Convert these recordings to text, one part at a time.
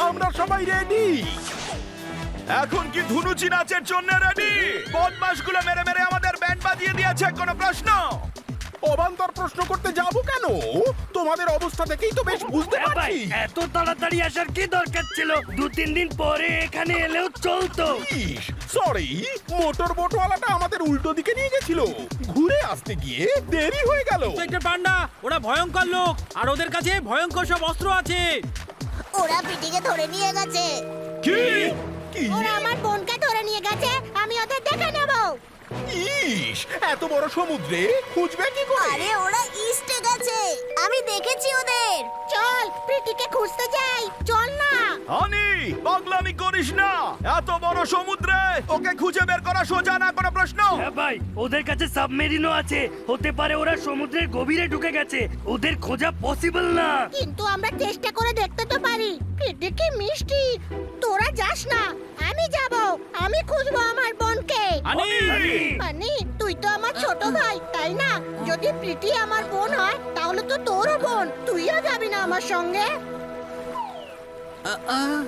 আমরা সবাই রেডি। এখন কি ধুনুচি নাচের জন্য রেডি? বদমাশগুলো মেরে মেরে আমাদের ব্যান্ড বাজিয়ে দিয়েছে, কোনো প্রশ্ন? অবান্তর প্রশ্ন করতে যাবো কেন? তোমাদের অবস্থা দেখেই তো বেশ বুঝতে পারছি। এত তাড়াতাড়ি আসার কি দরকার ছিল? 2-3 দিন পরে এখানে এলেও চলতো। সরি, মোটর বোটওয়ালাটা আমাদের উল্টো দিকে নিয়ে গেছিল, ঘুরে আসতে গিয়ে দেরি হয়ে গেল। একটা পান্ডা, ওরা ভয়ঙ্কর লোক আর ওদের কাছে ভয়ঙ্কর সব অস্ত্র আছে। ওরা পিটিকে ধরে নিয়ে গেছে। কি কি? ওরা আমার বোনকে ধরে নিয়ে গেছে, আমি ওদের দেখে নেব। ইস, এত বড় সমুদ্রে খুঁজবে কি করে? আরে ওরা ইস্টে গেছে, আমি দেখেছি ওদের। চল পিটিকে খুঁজতে যাই, চল না। হানি, পাগলামি করিস না। এত বড় সমুদ্রে ওকে খুঁজে বের করা সোজা না, কোনো প্রশ্ন? হ্যাঁ ভাই, ওদের কাছে সাবমেরিনও আছে। হতে পারে ওরা সমুদ্রের গভীরে ঢুকে গেছে। ওদের খোঁজা পসিবল না। কিন্তু আমরা চেষ্টা করে দেখতে তো পারি। পিটিকে মিষ্টি, তোরা যাস না, আমি যাব। আমি খুঁজবো আমার বোনকে। আনি, মানে তুই তো আমার ছোট ভাই, তাই না? যদি প্রীতি আমার বোন হয় তাহলে তো তোরও বোন, তুইও যাবি না আমার সঙ্গে?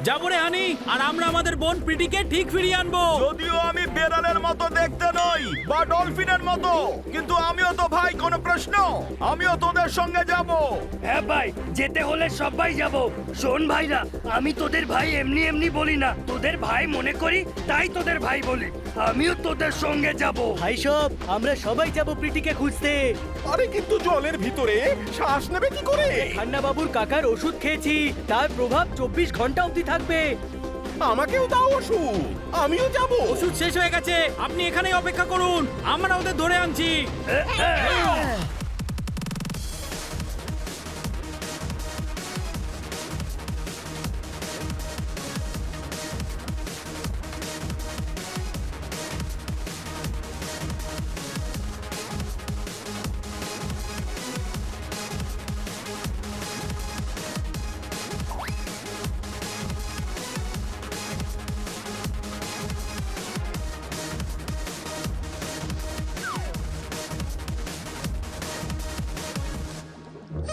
যাবো রে হানি, আর আমরা আমাদের বোন প্রীতিকে ঠিক ফিরিয়ে আনবো। যদিও আমি বেড়ালের মতো দেখতে নই বা ডলফিনের মতো, কিন্তু আমিও তো ভাই, কোনো প্রশ্ন? আমিও তোদের সঙ্গে যাব। হ্যাঁ ভাই, যেতে হলে সবাই যাব। শোন ভাইরা, আমি তোদের ভাই এমনি এমনি বলি না। তোদের ভাই মনে করি, তাই তোদের ভাই বলি। আমিও তোদের সঙ্গে যাব। ভাই সব, আমরা সবাই যাব প্রীতিকে খুঁজতে। আরে কিন্তু জলের ভিতরে শ্বাস নেবে কি করে? ঠান্ডা বাবুর কাকার ওষুধ খেয়েছি, তার প্রভাব 24 ঘন্টা অবধি থাকবে। আমাকেও দাও ওষুধ, আমিও যাব। ওষুধ শেষ হয়ে গেছে, আপনি এখানেই অপেক্ষা করুন, আমরা ওদের ধরে আনছি।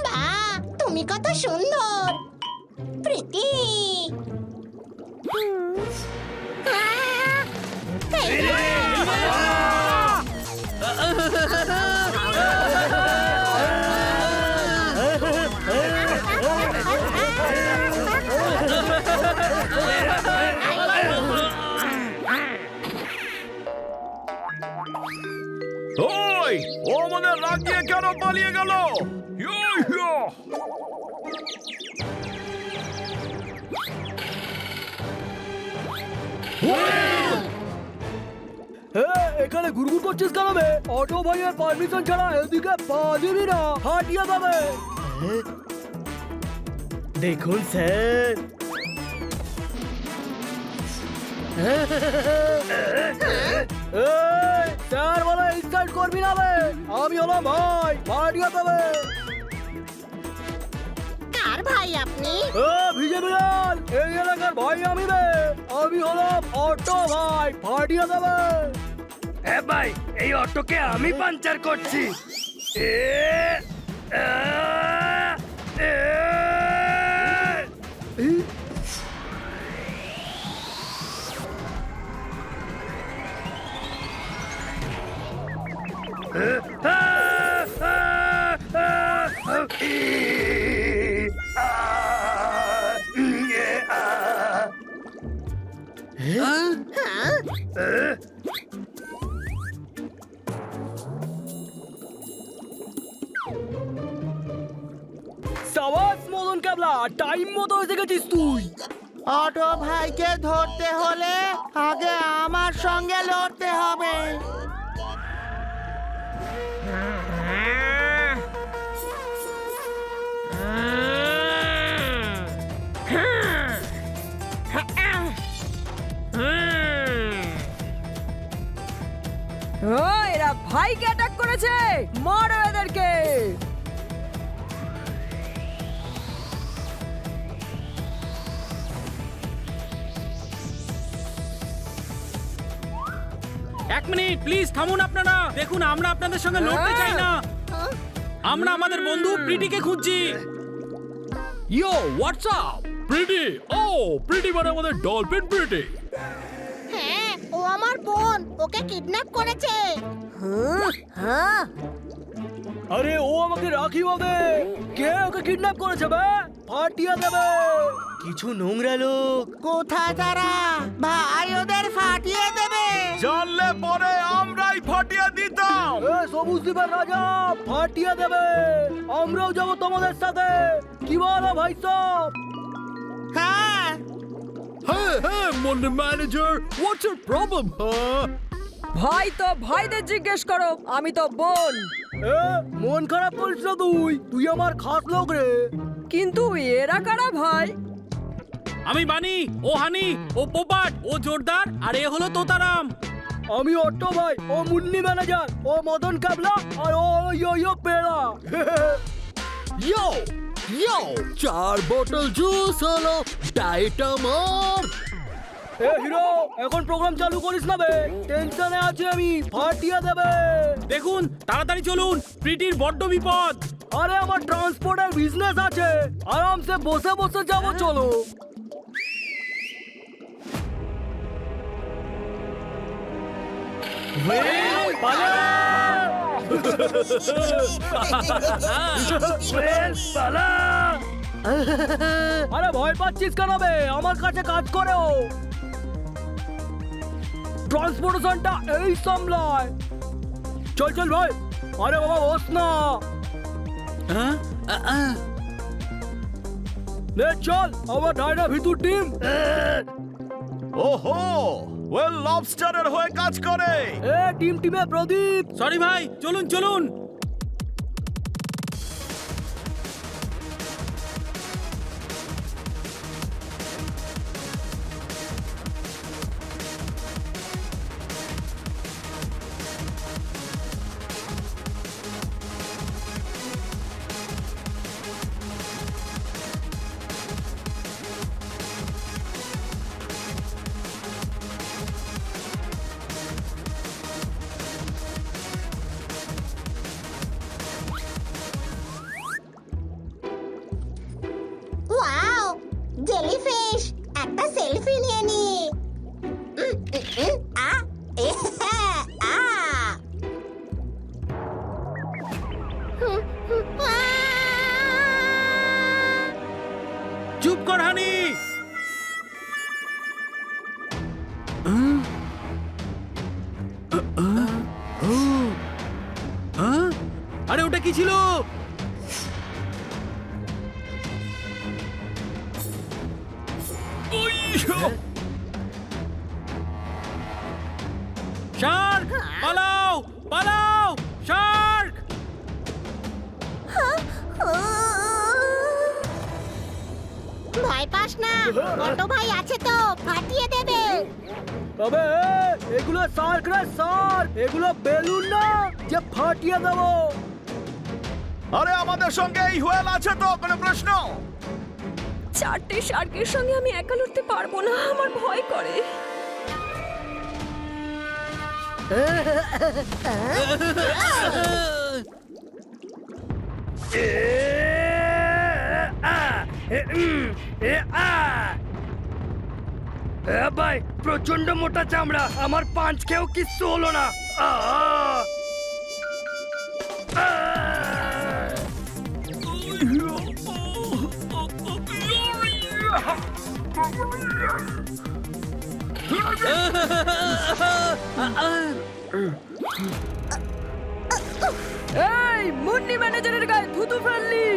বাহ, তুমি কত সুন্দর প্রীতি। ওই, ও আমাদের রাগিয়ে কেন পালিয়ে গেল? এখানে ঘুরঘুর করছিস কেন বে? অটো ভাইয়ের পারমিশন ছাড়া এদিকে পা দিবি না, হাঁটিয়ে যাবে। দেখুন স্যার, স্যার বলে স্টার্ট করবি না বে। আমি হলাম ভাই, হাঁটিয়ে যাবে। কার ভাই আপনি? ভিজে বিড়াল, এই এলাকার ভাই আমি বে। আমি হলাম অটো ভাই, হাঁটিয়ে যাবে। হ্যাঁ ভাই, এই অটোকে আমি পাঞ্চার করছি। এ, আ, এ। আ, আ, আ, ই, আ, ইয়ে, আ। সাবাস মদন কাবলা, টাইম মতো এসে গেছিস তুই। অটো ভাইকে ধরতে হলে আগে আমার সঙ্গে লড়তে হবে। এরা ভাইকে অ্যাটাক করেছে, মারো এদেরকে। এক মিনিট প্লিজ থামুন আপনারা। দেখুন আমরা আপনাদের সঙ্গে লড়তে চাই না, আমরা আমাদের বন্ধু প্রিটিকে খুঁজছি। ইয়ো হোয়াটসঅ্যাপ প্রিটি, ও প্রিটি মানে আমাদের ডলফিন প্রিটি। হ্যাঁ, ও আমার বোন, ওকে কিডন্যাপ করেছে। হ্যাঁ আরে ও আমাকে রাখি হবে। কে ওকে কিডন্যাপ করেছে বে? ফাটিয়ে দেবে। কিছু নোংরা লোক। কোথায় তারা? ভাই ওদের ফাটিয়ে দেবে। জানলে পরে আমরাই ফাটিয়ে দিতাম। এ সবুজ দ্বীপের রাজা ফাটিয়ে দেবে। আমরাও যাবো তোমাদের সাথে। কি বলো ভাই সব? হ্যাঁ, Hey, Monday manager, what's your problem, huh? ভাই তো ভাইদের জিজ্ঞেস করো, আমি তো বোন। এ মন খারাপ করিস না তুই। তুই আমার খাস লোক রে। কিন্তু এরা কারা ভাই? আমি বানি, ও হানি, ও পোপাট, ও জোরদার, আর এ হলো তোতারাম। আমি অটো ভাই, ও মুন্নি ম্যানেজার, ও মদন কাবলা, আর ও ইয়ো পেড়া। ইয়ো ইয়ো 4 বোতল জুস হলো ডায়েট আমার। এ হিরো, এখন প্রোগ্রাম চালু করিস না বে। টেনশনে আছি আমি, ফাটিয়ে দেবে। দেখুন তাড়াতাড়ি চলুন, প্রিটির বড্ড বিপদ। আরে আমার ট্রান্সপোর্টের বিজনেস আছে, আরামসে বসে বসে যাবো, চলো। আরে ভয় পাচ্ছিস কেন বে? আমার কাছে কাজ করে ও। ট্রান্সপোর্টেশনটা এই সামলায়। চল চল ভাই। আরে বাবা বস না। নে চল, আমার ডায়না ভিতর টিম। ওহো, ওয়েল লবস্টারের হয়ে কাজ করে। এ টিমে প্রদীপ। সরি ভাই, চলুন চলুন। ওয়াও, জেলিফিশ, একটা সেলফি নিয়ে নি। আ এ আ চুপ কর হানি। আরে ওটা কি ছিল? শার্ক, পালাও পালাও, শার্ক। ভয় পাস না, অটো ভাই আছে তো, ফাটিয়ে দেবে। তবে এগুলো সার্ক রে সার্ক, এগুলো বেলুন না যে ফাটিয়ে দেবো। আরে আমাদের সঙ্গে এই হুয়েল আছে তো, কোনো প্রশ্ন? 4টে শার্কের সঙ্গে আমি একা লড়তে পারবো না, আমার ভয় করে। ভাই প্রচন্ড মোটা চামড়া, আমার পাঁচ খেয়েও কিচ্ছু হলো না। এই মুন্নি ম্যানেজারের গায়ে থুতু ফেললি।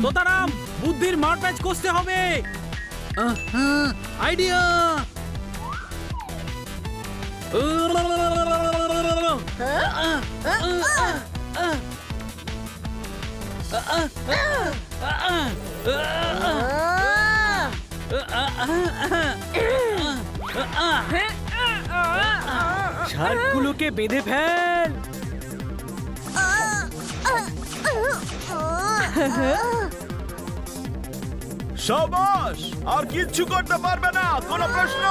তোতারাম, বুদ্ধির মারপ্যাচ করতে হবে। আইডিয়া। শার্কগুলোকে বেঁধে ফেল। সাবাস, আর কিচ্ছু করতে পারবে না, কোনো প্রশ্ন?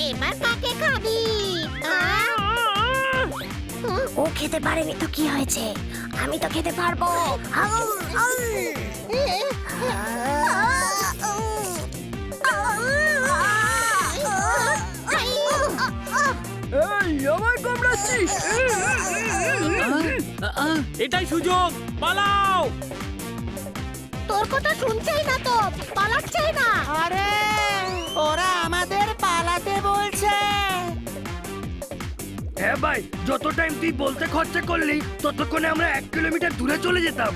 এবার কাকে খাবি? ও খেতে পারেনি তো কি হয়েছে, আমি তো খেতে পারবো। এই আমায় কামড়াচ্ছিস? এটাই সুযোগ, পালাও। তোর কথা শুনছেই না তো, পালাচ্ছেই না। আরে ওরা আমাদের পালাতে বলছে। হ্যাঁ ভাই, যত টাইম তুই বলতে খরচা করলি ততক্ষণে আমরা 1 কিলোমিটার দূরে চলে যেতাম।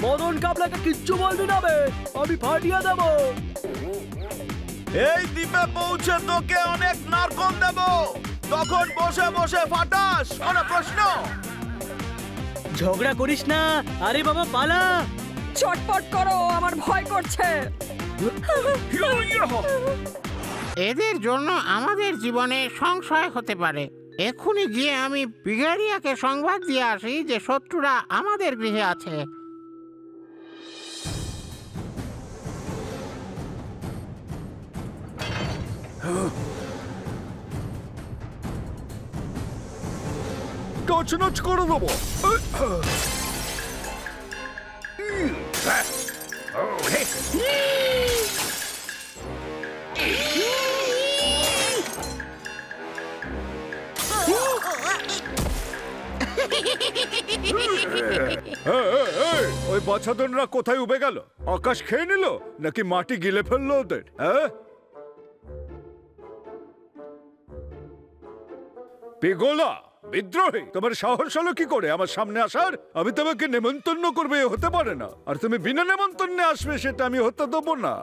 মদন কাবলাকে কিচ্ছু বলবি না বে, আমি ফাটিয়ে দেবো। এই দ্বীপে পৌঁছে তোকে অনেক নারকল দেব, তখন বসে বসে ফাটাস, কোনো প্রশ্ন? ঝগড়া করিস না, আরে বাবা পালা। চটপট করো, আমার ভয় করছে। এদের জন্য আমাদের জীবনে সংশয় হতে পারে। এক্ষুনি গিয়ে আমি ব্রিগেডিয়ারকে সংবাদ দিয়ে আসি যে শত্রুরা আমাদের গৃহে আছে। টচনচ করে দেবো। ওই বাছাধনরা কোথায় উবে গেল? আকাশ খেয়ে নিল নাকি মাটি গিলে ফেললো ওদের? হ্যাঁ, পিগোলা বিদ্রোহী, তোমার সাহস হলো কি করে আমার সামনে আসার? আমি তোমাকে নেমন্তন্ন করবে, হতে পারে না। আর তুমি বিনা নেমন্তন্নে আসবে, সেটা আমি হতে দেবো না।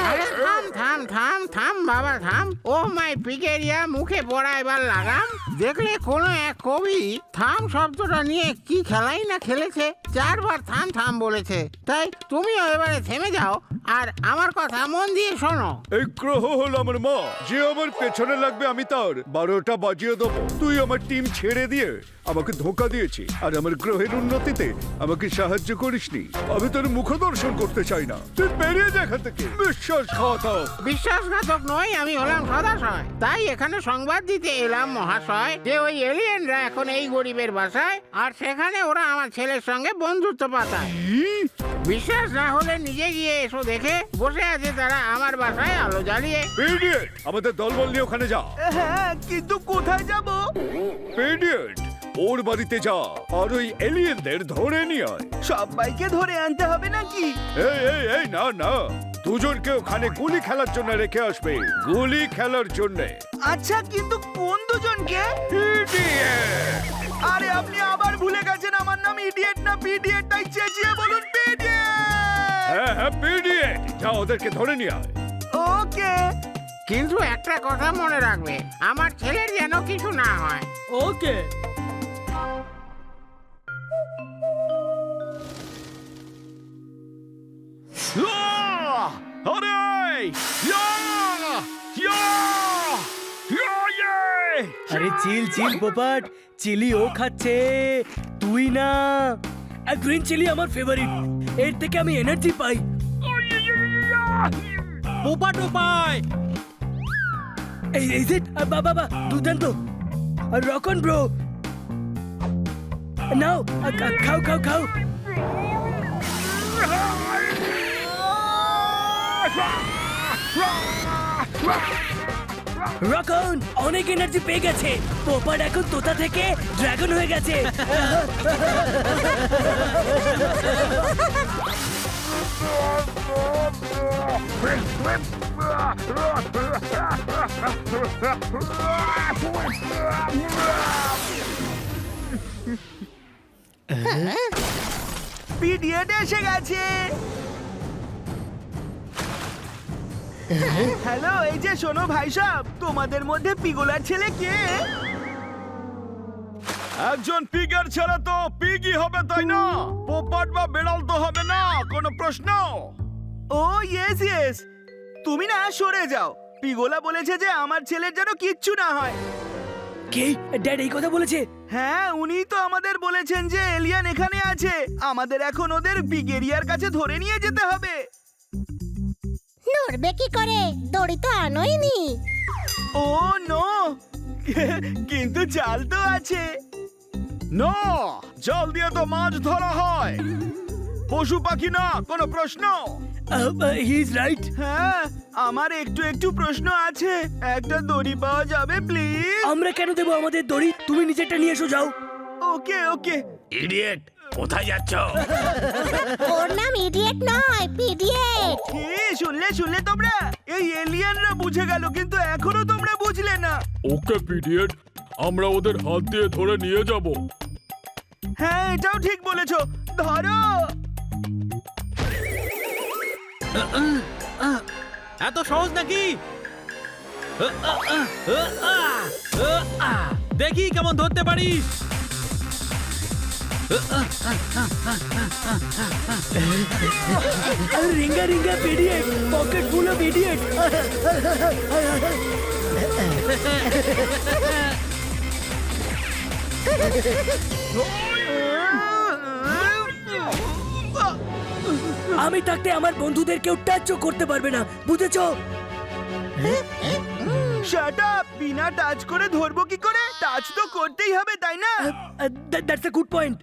আরে থাম থাম থাম থাম বাবা থাম। ও মাই ব্রিগেডিয়ার, মুখে পড়া এবার লাগাম। দেখলে কোনো এক কবি থাম শব্দটা নিয়ে কি খেলাই না খেলেছে, 4 বার থাম থাম বলেছে। তাই তুমিও এবারে থেমে যাও আর আমার কথা মন দিয়ে শোনো। এই গ্রহ হলো আমার মা, যে আমার পেছনে লাগবে আমি তার 12টা বাজিয়ে দেবো। তুই আমার টিম ছেড়ে দিয়ে আমাকে ধোকা দিয়েছি, আর আমার গ্রহের উন্নতিতে আমাকে সাহায্য করিসনি। আমি তোর মুখ দর্শন করতে চাই না, তুই বেরিয়ে যা এখান থেকে। বিশ্বাসঘাতক। বিশ্বাসঘাতক নয়, আমি হলাম সদাশয়। তাই এখানে সংবাদ দিতে এলাম মহাশয় যে ওই এলিয়েনরা এখন এই গরিবের বাসায়, আর সেখানে ওরা আমার ছেলের সঙ্গে বন্ধুত্ব পাতায়। বিশ্বাস না হলে নিজে গিয়ে এসো, দেখে বসে আছে তারা আমার বাসায় আলো জ্বালিয়ে। ইডিয়েট, আমাদের দলবল নিয়ে ওখানে যা। হ্যাঁ, কিন্তু কোথায় যাব? ইডিয়েট, ওর বাড়িতে যা আর ওই এলিয়েনদের ধরে নিয়ে আয়। সবাইকে ধরে আনতে হবে নাকি? এই এই এই, না না, দুজনকে ওখানে গুলি খেলার জন্য রেখে আসবে, গুলি খেলার জন্য। আচ্ছা, কিন্তু কোন দুজনকে? ইডিয়েট! আরে আপনি আবার ভুলে গেছেন আমার নাম ইডিয়েট না পিডিয়েট, তাই চেঁচিয়ে বলুন পিডিয়েট। হ্যাঁ হ্যাঁ, ইডিয়েট, যা ওদেরকে ধরে নিয়ে আয়। ওকে, কিন্তু একটা কথা মনে রাখবে, আমার ছেলের যেন কিছু না হয়। ওকে। আরে আরে চিল চিল পোপাট, চিলি ও খাচ্ছে, তুই না। আর গ্রিন চিলি আমার ফেভারিট, এর থেকে আমি এনার্জি পাই। পোপাট পায়। এই যে বাবা দুর্দান্ত, রক অন ব্রো, নাও খাও খাও খাও। রক অন অনেক এনার্জি পেয়ে গেছে, পোপাট এখন তোতা থেকে ড্রাগন হয়ে গেছে। পিডিয়েট এসে গেছে। হ্যালো, এই যে শোনো ভাই সাহেব, তোমাদের মধ্যে পিগোলার ছেলে কে? একজন পিগার ছাড়া তো পিগই হবে, তাই না? পোপাট বা বেড়াল তো হবে না, কোনো প্রশ্ন? ও ইয়েস ইয়েস, তুমি না সরে যাও। পিগোলা বলেছে যে আমার ছেলের যেন কিচ্ছু না হয়। কে ড্যাড এই কথা বলেছে? হ্যাঁ, উনিই তো আমাদের বলেছেন যে এলিয়ান এখানে আছে, আমাদের এখন ওদের বিগেরিয়ার কাছে ধরে নিয়ে যেতে হবে। নড়বে কি করে? দড়ি তো আনোইনি। ও নো, কিন্তু জাল তো আছে। না, জাল দিয়ে তো মাছ ধরা হয়, পশু পাখি না। কোনো প্রশ্ন? He is right. হ্যাঁ, আমার একটু একটু প্রশ্ন আছে। একটা দড়ি পাওয়া যাবে প্লিজ? আমরা কেন দেবো আমাদের দড়ি? তুমি নিজেরটা নিয়ে এসো যাও। ওকে ওকে। ইডিয়েট, কোথায় যাচ্ছ? ওর নাম ইডিয়েট নয়, পিডিয়েট। কি শুনলে তোমরা? এই এলিয়ানরা বুঝে গেল, কিন্তু এখনো তোমরা বুঝলে না। ওকে পিডিয়েট, আমরা ওদের হাত দিয়ে ধরে নিয়ে যাব। হ্যাঁ, এটাও ঠিক বলেছো। ধরো। এত সহজ নাকি? দেখি কেমন ধরতে পারিস। Ring a ring a idiot, pocket full of idiot. আমি থাকতে আমার বন্ধুদের কেউ টাচও করতে পারবে না, বুঝেছো? Shut up! বিনা টাচ করে ধরবো কি করে? টাচ তো করতেই হবে, তাই না? That's a good point.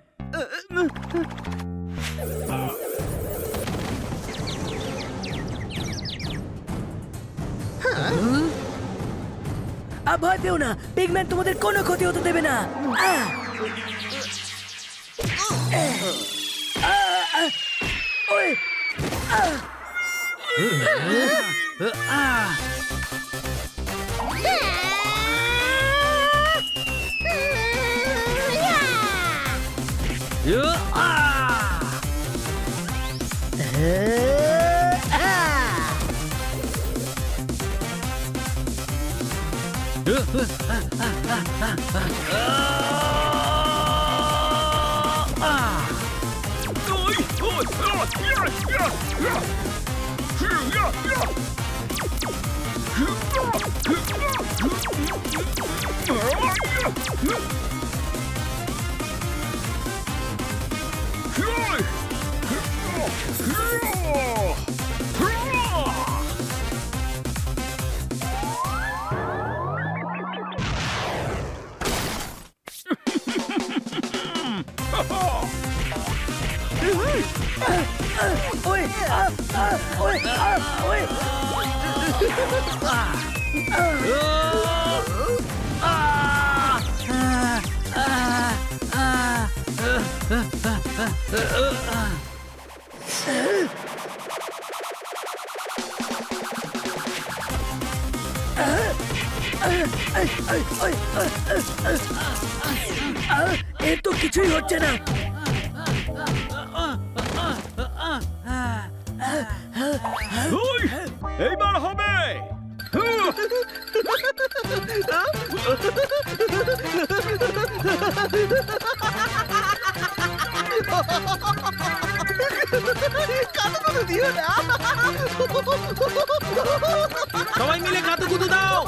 ভয় পেও না, পিগম্যান তোমাদের কোনো ক্ষতি হতে দেবে না। ওই এর তো কিছুই হচ্ছে না। এইবার হবে। সবাই মিলে কাতুকুতু দাও।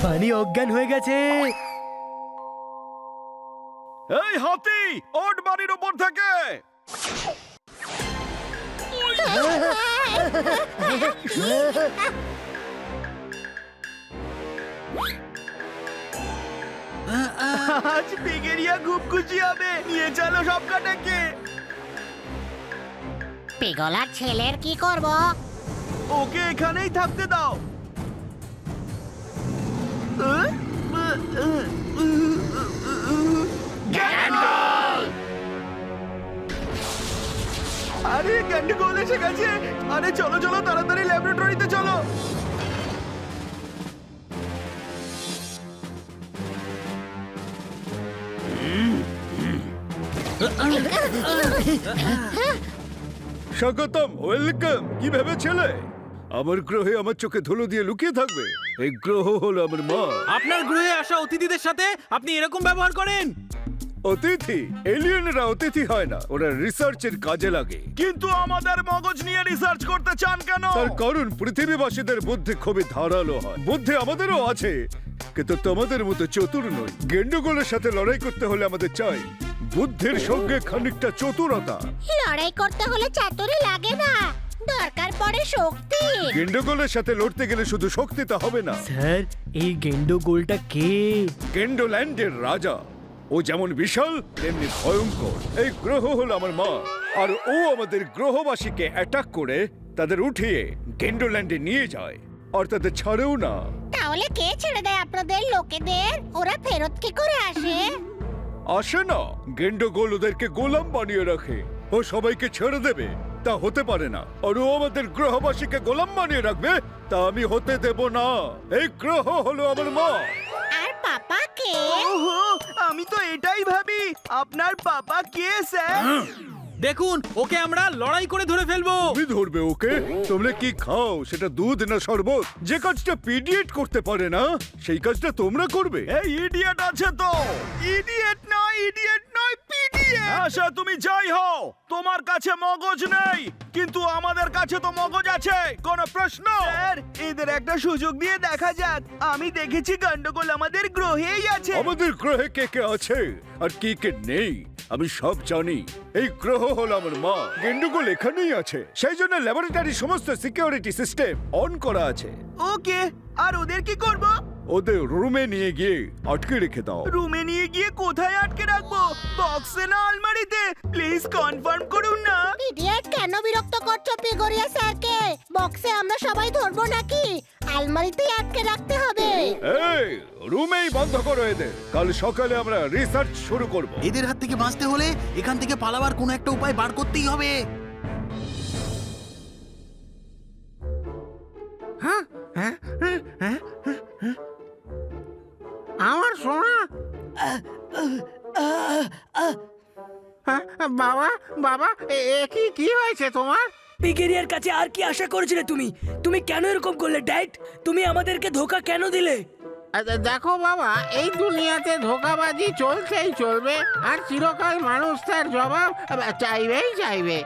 বানি অজ্ঞান হয়ে গেছে। এই হাতি, ওঠ বাড়ির উপর থেকে। আজ বিগেরিয়া খুব খুশি হবে। নিয়ে চলো সব কাটাকে। পিগলার ছেলের কি করব? ওকে এখানেই থাকতে দাও। আরে গ্যান্ডগোল এসে গেছে। আরে চলো চলো, তাড়াতাড়ি ল্যাবরেটরিতে চলো। স্বাগতম, ওয়েলকাম। কি ভেবেছিলে আমার গ্রহে আমার চোখে ধুলো দিয়ে লুকিয়ে থাকবে? এই গ্রহ হলো আমার মা। আপনার গৃহে আসা অতিথিদের সাথে আপনি এরকম ব্যবহার করেন? অতিথি? এলিয়েনরা অতিথি হয় না, ওরা রিসার্চের কাজে লাগে। কিন্তু আমাদের মগজ নিয়ে রিসার্চ করতে চান কেন? তার কারণ পৃথিবীবাসীদের বুদ্ধি খুবই ধারালো হয়। বুদ্ধি আমাদেরও আছে, কিন্তু তোমাদের মতো চতুর নই। গেন্ডুগোলের সাথে লড়াই করতে হলে আমাদের চাই বুদ্ধির সঙ্গে খানিকটা চতুরতা। লড়াই করতে হলে চাতুরি লাগে না, দরকার পড়ে শক্তি। গেন্ডুগোলের সাথে লড়তে গেলে শুধু শক্তিতে হবে না। স্যার, এই গেন্ডো গোলটা কে? গেন্ডোল্যান্ডের রাজা। ও যেমন বিশাল তেমনি ভয়ঙ্কর। এই গ্রহ হলো আমার মা, আর ও আমাদের গ্রহবাসীকে অ্যাটাক করে তাদের উঠিয়ে গেন্ডোল্যান্ডে নিয়ে যায়, আর তাদের ছাড়েও না। তাহলে কে ছেড়ে দেয় আপনাদের লোকেদের? ওরা ফেরত কি করে আসে? আসে না, গেন্ডোগোল ওদেরকে গোলাম বানিয়ে রাখে। ও সবাইকে ছেড়ে দেবে তা হতে পারে না, আর ও আমাদের গ্রহবাসীকে গোলাম বানিয়ে রাখবে তা আমি হতে দেব না। এই গ্রহ হলো আমার মা। আর পাপা কে? আমি তো এটাই ভাবি, আপনার বাবা কে স্যার? দেখুন, ওকে আমরা লড়াই করে ধরে ফেলবো। তুমি ধরবে ওকে? তোমরা কি খাও, সেটা দুধ না শরবত? যে কাজটা পিডিয়েট করতে পারে না সেই কাজটা তোমরা করবে? এই ইডিয়েট আছে তো। ইডিয়েট নয় পিডিয়েট। আশা, তুমি যাই হও, তোমার কাছে মগজ নেই, কিন্তু আমাদের কাছে তো মগজ আছে। কোনো প্রশ্ন? স্যার, এদের একটা সুযোগ দিয়ে দেখা যাক। আমি দেখেছি গন্ডগোল আমাদের গ্রহেই আছে। আমাদের গ্রহে কে কে আছে আর কে কে নেই আমি সব জানি। এই গ্রহ হলো আমার মা। গেন্ডুগোল এখানেই আছে, সেই জন্য ল্যাবরেটরি সমস্ত সিকিউরিটি সিস্টেম অন করা আছে। ওকে, আর ওদের কি করব? ওদের রুমে নিয়ে গিয়ে আটকে রেখে দাও। রুমে নিয়ে গিয়ে কোথায় আটকে রাখবো? বক্সে না আলমারিতে? প্লিজ কনফার্ম করুন না। ইডিয়েট, কেন বিরক্ত করছো পিগোরিয়া স্যারকে? বক্সে আমরা সবাই ধরবো নাকি? আলমারিতেই আটকে রাখতে হবে। এই রুমেই বন্ধ করো এদের। কাল সকালে আমরা রিসার্চ শুরু করব। এদের হাত থেকে বাঁচতে হলে এখান থেকে পালাবার কোনো একটা উপায় বার করতেই হবে। আমার সোনা। হ্যাঁ, বাবা বাবা, এ কি হয়েছে তোমার? পিগেরিয়ার কাছে আর কি আশা করেছিলে তুমি? তুমি কেন এরকম করলে ড্যাড? তুমি আমাদেরকে ধোকা কেন দিলে? দেখো বাবা, এই দুনিয়াতে ধোকাবাজি চলছেই চলবে, আর চিরকাল মানুষ তার জবাব চাইবেই চাইবে।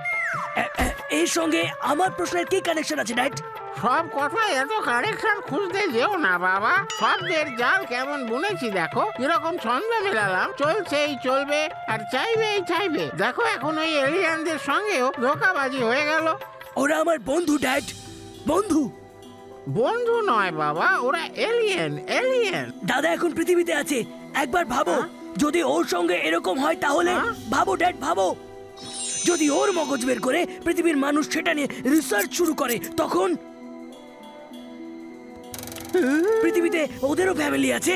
এর সঙ্গে আমার প্রশ্নের কি কানেকশন আছে ড্যাড? সব কথায় এত কানেকশন খুঁজতে যেও না বাবা। শব্দের জাল কেমন বুনেছি দেখো, কিরকম ছন্দ মেলালাম। চলছেই চলবে আর চাইবেই চাইবে। দেখো, এখন ওই এলিয়ানদের সঙ্গেও ধোকাবাজি হয়ে গেল। ওরা আমার বন্ধু ড্যাড, বন্ধু। বন্ধু নয় বাবা, ওরা এলিয়েন। দাদা এখন পৃথিবীতে আছে, একবার ভাবো যদি ওর সঙ্গে এরকম হয় তাহলে। ভাবো ড্যাড, ভাবো যদি ওর মগজ বের করে পৃথিবীর মানুষ সেটা নিয়ে রিসার্চ শুরু করে, তখন পৃথিবীতে ওদেরও ফ্যামিলি আছে।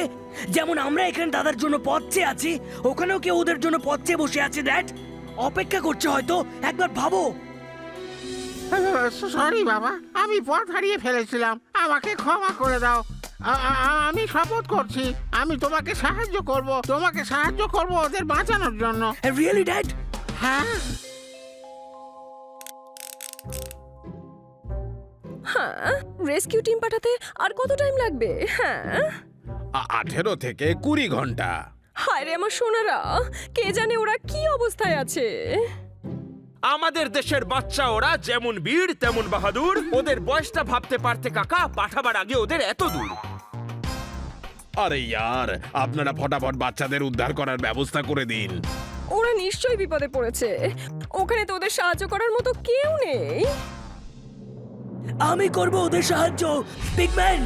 যেমন আমরা এখানে দাদার জন্য পথ চেয়ে আছি, ওখানেও কেউ ওদের জন্য পথ চেয়ে বসে আছে ড্যাড, অপেক্ষা করছে হয়তো। একবার ভাবো। সরি বাবা, আমি পথ হারিয়ে ফেলেছিলাম, আমাকে ক্ষমা করে দাও। আমি শপথ করছি, আমি তোমাকে সাহায্য করব ওদের বাঁচানোর জন্য। Really dad? হ্যাঁ। হ্যাঁ, রেস্কিউ টিম পাঠাতে আর কত টাইম লাগবে? হ্যাঁ, 18 থেকে 20 ঘন্টা। হায় রে আমার সোনারা, কে জানে ওরা কি অবস্থায় আছে। আমাদের দেশের বাচ্চা ওরা, যেমন বীর তেমন বাহাদুর। ওদের বয়সটা ভাবতে পারতে কাকা, পাঠাবার আগে ওদের এত দূর। আরে ইয়ার, আপনারা ফটাফট বাচ্চাদের উদ্ধার করার ব্যবস্থা করে দিন। ওরা নিশ্চয়ই বিপদে পড়েছে, ওখানে তো ওদের সাহায্য করার মতো কেউ নেই। আমি করব ওদের সাহায্য। পিগম্যান।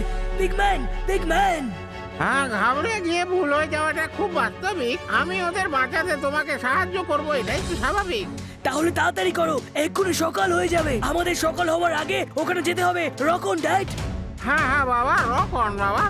হ্যাঁ, ঘাবড়ে গিয়ে ভুল হয়ে যাওয়াটা খুব বাস্তবিক। আমি ওদের বাঁচাতে তোমাকে সাহায্য করব, এটাই তো স্বাভাবিক। তাহলে তাড়াতাড়ি করো, এক্ষুনি সকাল হয়ে যাবে। আমাদের সকাল হওয়ার আগে ওখানে যেতে হবে। রকন ড্যাড। হ্যাঁ বাবা, রকন। আমাদের